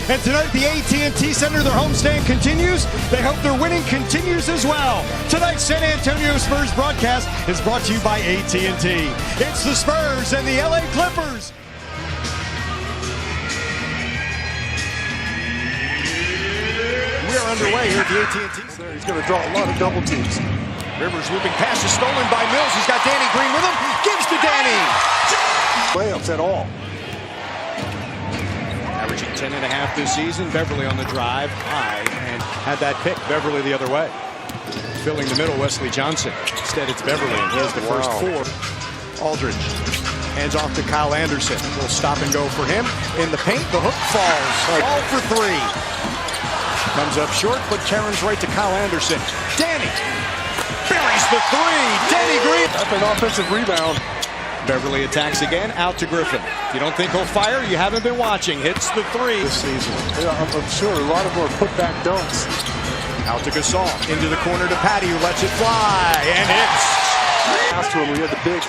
And tonight, the AT&T Center, their homestand continues. They hope their winning continues as well. Tonight's San Antonio Spurs broadcast is brought to you by AT&T. It's the Spurs and the LA Clippers. We are underway here at the AT&T Center. He's going to draw a lot of double teams. Rivers looping pass is stolen by Mills. He's got Danny Green with him. Gives to Danny. Layups at all. Averaging 10.5 this season. Beverly on the drive high and had that pick. Beverly the other way. Filling the middle, Wesley Johnson. Instead, it's Beverly, and he has the first four. Aldridge hands off to Kyle Anderson. A little stop and go for him. In the paint, the hook falls. All for three. Comes up short, but Karen's right to Kyle Anderson. Danny buries the three. Danny Green. That's an offensive rebound. Beverly attacks again, out to Griffin. If you don't think he'll fire, you haven't been watching. Hits the three this season. Yeah, I'm sure a lot of more putback dunks. Out to Gasol, into the corner to Patty, who lets it fly, and hits. Last one, we had the big,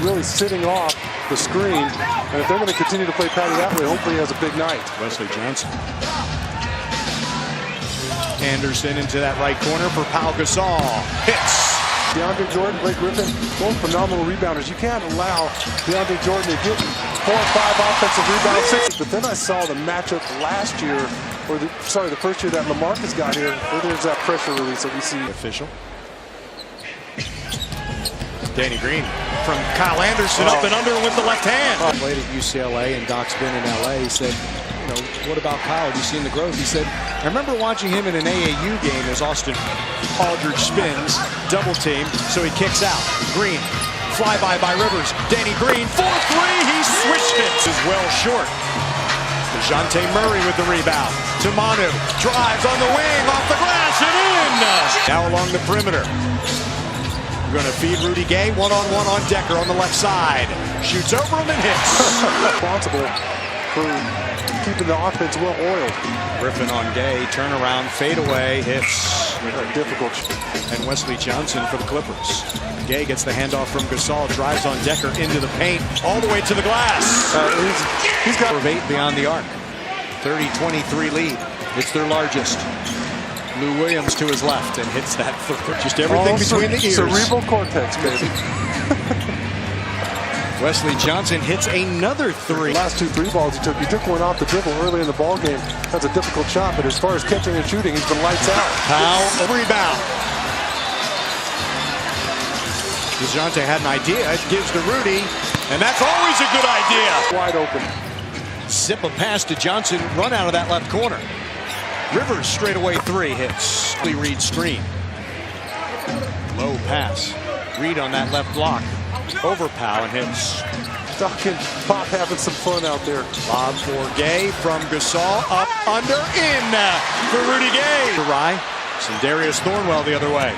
really sitting off the screen. And if they're going to continue to play Patty that way, hopefully he has a big night. Wesley Johnson. Anderson into that right corner for Pau Gasol. Hits. DeAndre Jordan, Blake Griffin, both phenomenal rebounders. You can't allow DeAndre Jordan to get 4 or 5 offensive rebounds, 6. But then I saw the matchup last year, or the first year that LaMarcus got here, where there's that pressure release that we see. Official. Danny Green from Kyle Anderson up and under with the left hand. Played at UCLA, and Doc's been in LA. He said, you know, what about Kyle? Have you seen the growth? He said, I remember watching him in an AAU game as Aldridge spins, double team, so he kicks out. Green, flyby by Rivers. Danny Green, 4-3, he swished it. Is well short. DeJounte Murray with the rebound. Tamanu drives on the wing, off the glass, and in! Now along the perimeter. We're going to feed Rudy Gay, one-on-one on Decker on the left side. Shoots over him and hits. Responsible for keeping the offense well oiled. Griffin on Gay, turnaround, fadeaway, hits. Very difficult. And Wesley Johnson for the Clippers. Gay gets the handoff from Gasol, drives on Decker into the paint, all the way to the glass. He's got 8 beyond the arc. 30-23 lead. It's their largest. Lou Williams to his left and hits that for just everything between the ears. Cerebral cortex, baby. Wesley Johnson hits another three. The last 2 3 balls he took one off the dribble early in the ball game. That's a difficult shot, but as far as catching and shooting, he's been lights out. Powell, rebound. DeJounte had an idea. It gives to Rudy, and that's always a good idea. Wide open. Zip a pass to Johnson, run out of that left corner. Rivers straightaway 3 hits. Reed screen. Low pass. Reed on that left block. Over Powell and hits. Doc and Pop having some fun out there. Lob for Gay from Gasol. Up, under, in for Rudy Gay. Rye. And Darius Thornwell the other way.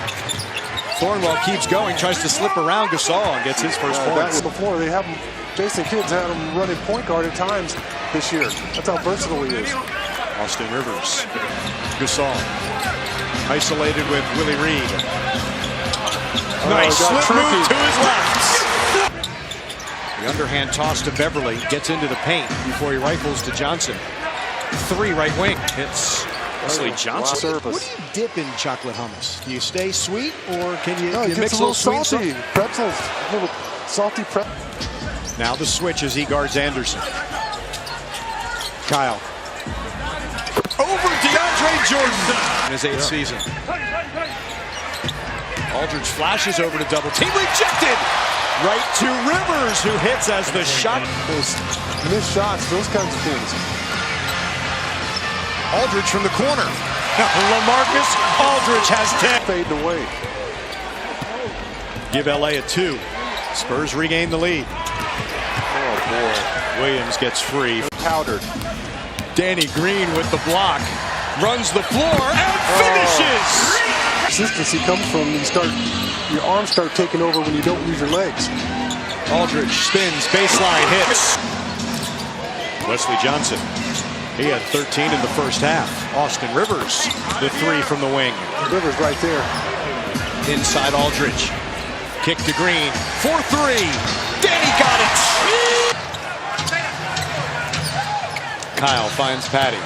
Thornwell keeps going, tries to slip around Gasol and gets his first points. Before they have him, Jason Kidd's had him running point guard at times this year. That's how versatile he is. Austin Rivers. Gasol. Isolated with Willie Reed. Nice slip move to his left. The underhand toss to Beverly. Gets into the paint before he rifles to Johnson. 3 right wing. Hits Wesley Johnson. What do you dip in chocolate hummus? Do you stay sweet or can you, mix a little sweet salty? Pretzels. A little salty pretzel. Now the switch as he guards Anderson. Kyle. Over DeAndre Jordan in his 8th season. Aldridge flashes over to double team, rejected! Right to Rivers, who hits as the shot. Those missed shots, those kinds of things. Aldridge from the corner. LaMarcus Aldridge has 10. Fading away. Give LA a 2. Spurs regain the lead. Oh, boy. Williams gets free. Powdered. Danny Green with the block. Runs the floor and finishes! Consistency comes from your arms start taking over when you don't use your legs. Aldridge spins, baseline hits. Wesley Johnson. He had 13 in the first half. Austin Rivers, the 3 from the wing. Rivers right there. Inside Aldridge. Kick to Green. 4-3. Danny got it. Kyle finds Patty.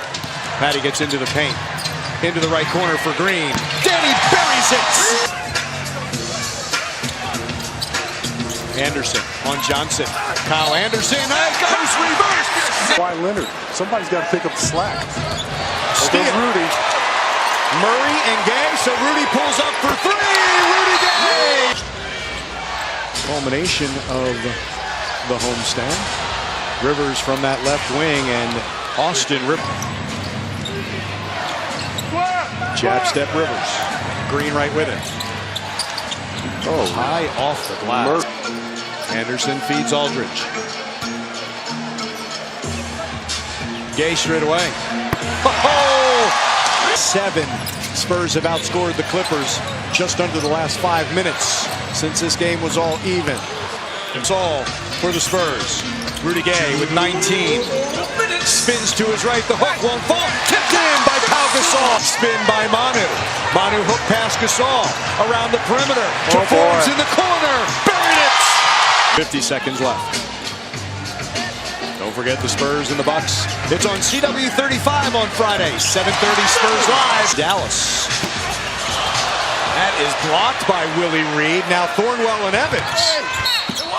Patty gets into the paint. Into the right corner for Green. Danny buries it! Anderson on Johnson. Kyle Anderson. That goes reverse! Why Leonard? Somebody's got to pick up the slack. Steal. Rudy. Murray and Gay. So Rudy pulls up for three. Rudy Gay! Culmination of the homestand. Rivers from that left wing and Austin Rivers. Jab step Rivers. Green right with it. Oh, high off the glass. Anderson feeds Aldridge. Gay straight away. Oh! 7. Spurs have outscored the Clippers just under the last 5 minutes since this game was all even. It's all for the Spurs. Rudy Gay with 19. Spins to his right, the hook won't fall. Tipped in by Pau Gasol. Spin by Manu. Manu hook past Gasol. Around the perimeter. To Forbes in the corner. Buried it! 50 seconds left. Don't forget the Spurs and the Bucks. It's on CW 35 on Friday. 7:30 Spurs Live. Dallas. That is blocked by Willie Reed. Now Thornwell and Evans.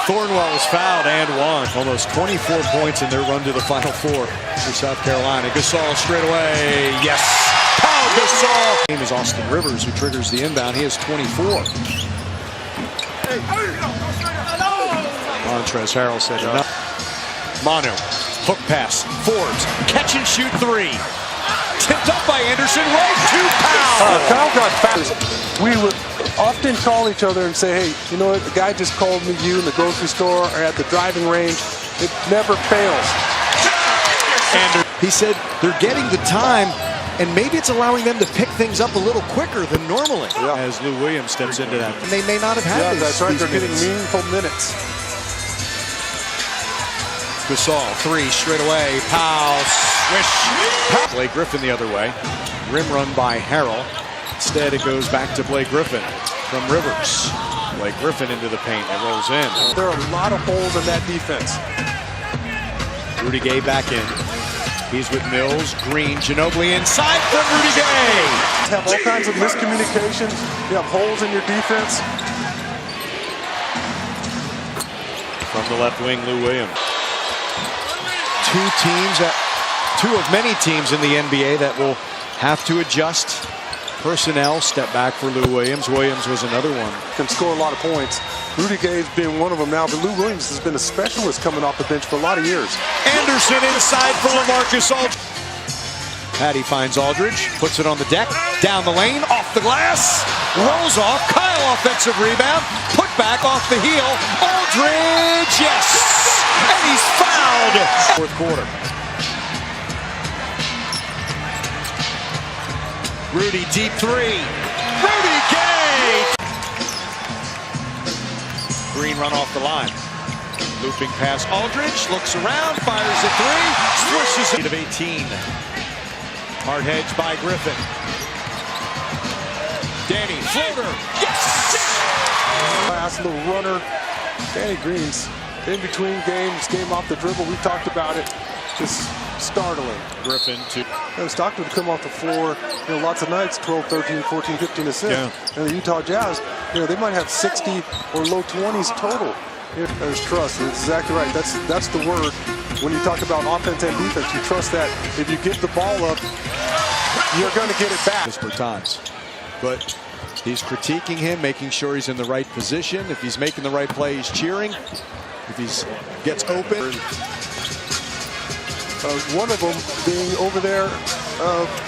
Thornwell is fouled and won. Almost 24 points in their run to the Final Four for South Carolina. Gasol straight away. Yes. Pau Gasol. Name is Austin Rivers, who triggers the inbound. He has 24. Montrezl Harrell said enough. Manu. Hook pass. Forbes. Catch and shoot three. Tipped up by Anderson. Right to Pau. Kyle got fast. We would often call each other and say, hey, you know what, the guy just called me you in the grocery store or at the driving range. It never fails. And he said they're getting the time, and maybe it's allowing them to pick things up a little quicker than normally. Yeah. As Lou Williams steps into that. And they may not have had that's right. They're minutes. getting meaningful minutes. Gasol, 3 straight away. Pau, swish. Blake Griffin the other way. Rim run by Harrell. Instead, it goes back to Blake Griffin from Rivers. Blake Griffin into the paint. It rolls in. There are a lot of holes in that defense. Rudy Gay back in. He's with Mills. Green, Ginobili inside from Rudy Gay. You have all kinds of miscommunications. You have holes in your defense. From the left wing, Lou Williams. Two of many teams in the NBA that will have to adjust personnel. Step back for Lou Williams. Williams was another one. Can score a lot of points. Rudy Gay's been one of them now, but Lou Williams has been a specialist coming off the bench for a lot of years. Anderson inside for LaMarcus Aldridge. Patty finds Aldridge, puts it on the deck, down the lane, off the glass, rolls off. Kyle offensive rebound, put back off the heel. Aldridge, yes, and he's fouled. Fourth quarter. Rudy deep 3. Rudy Gay. Green run off the line. Looping pass Aldridge, looks around, fires a 3, swishes it. Of 18. Hard hedge by Griffin. Danny, floater, yes! Last little runner. Danny Green's in between games, game off the dribble. We talked about it. Just startling. Griffin to Stockton would come off the floor, lots of nights, 12, 13, 14, 15 assists. Yeah. And the Utah Jazz, they might have 60 or low 20s total. There's trust. That's exactly right. That's the word. When you talk about offense and defense, you trust that if you get the ball up, you're going to get it back. Per times. But he's critiquing him, making sure he's in the right position. If he's making the right play, he's cheering. If he gets open. One of them being over there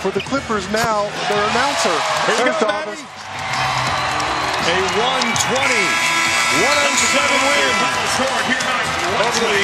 for the Clippers now, their announcer. Here we go, baby. A 120-107 win over the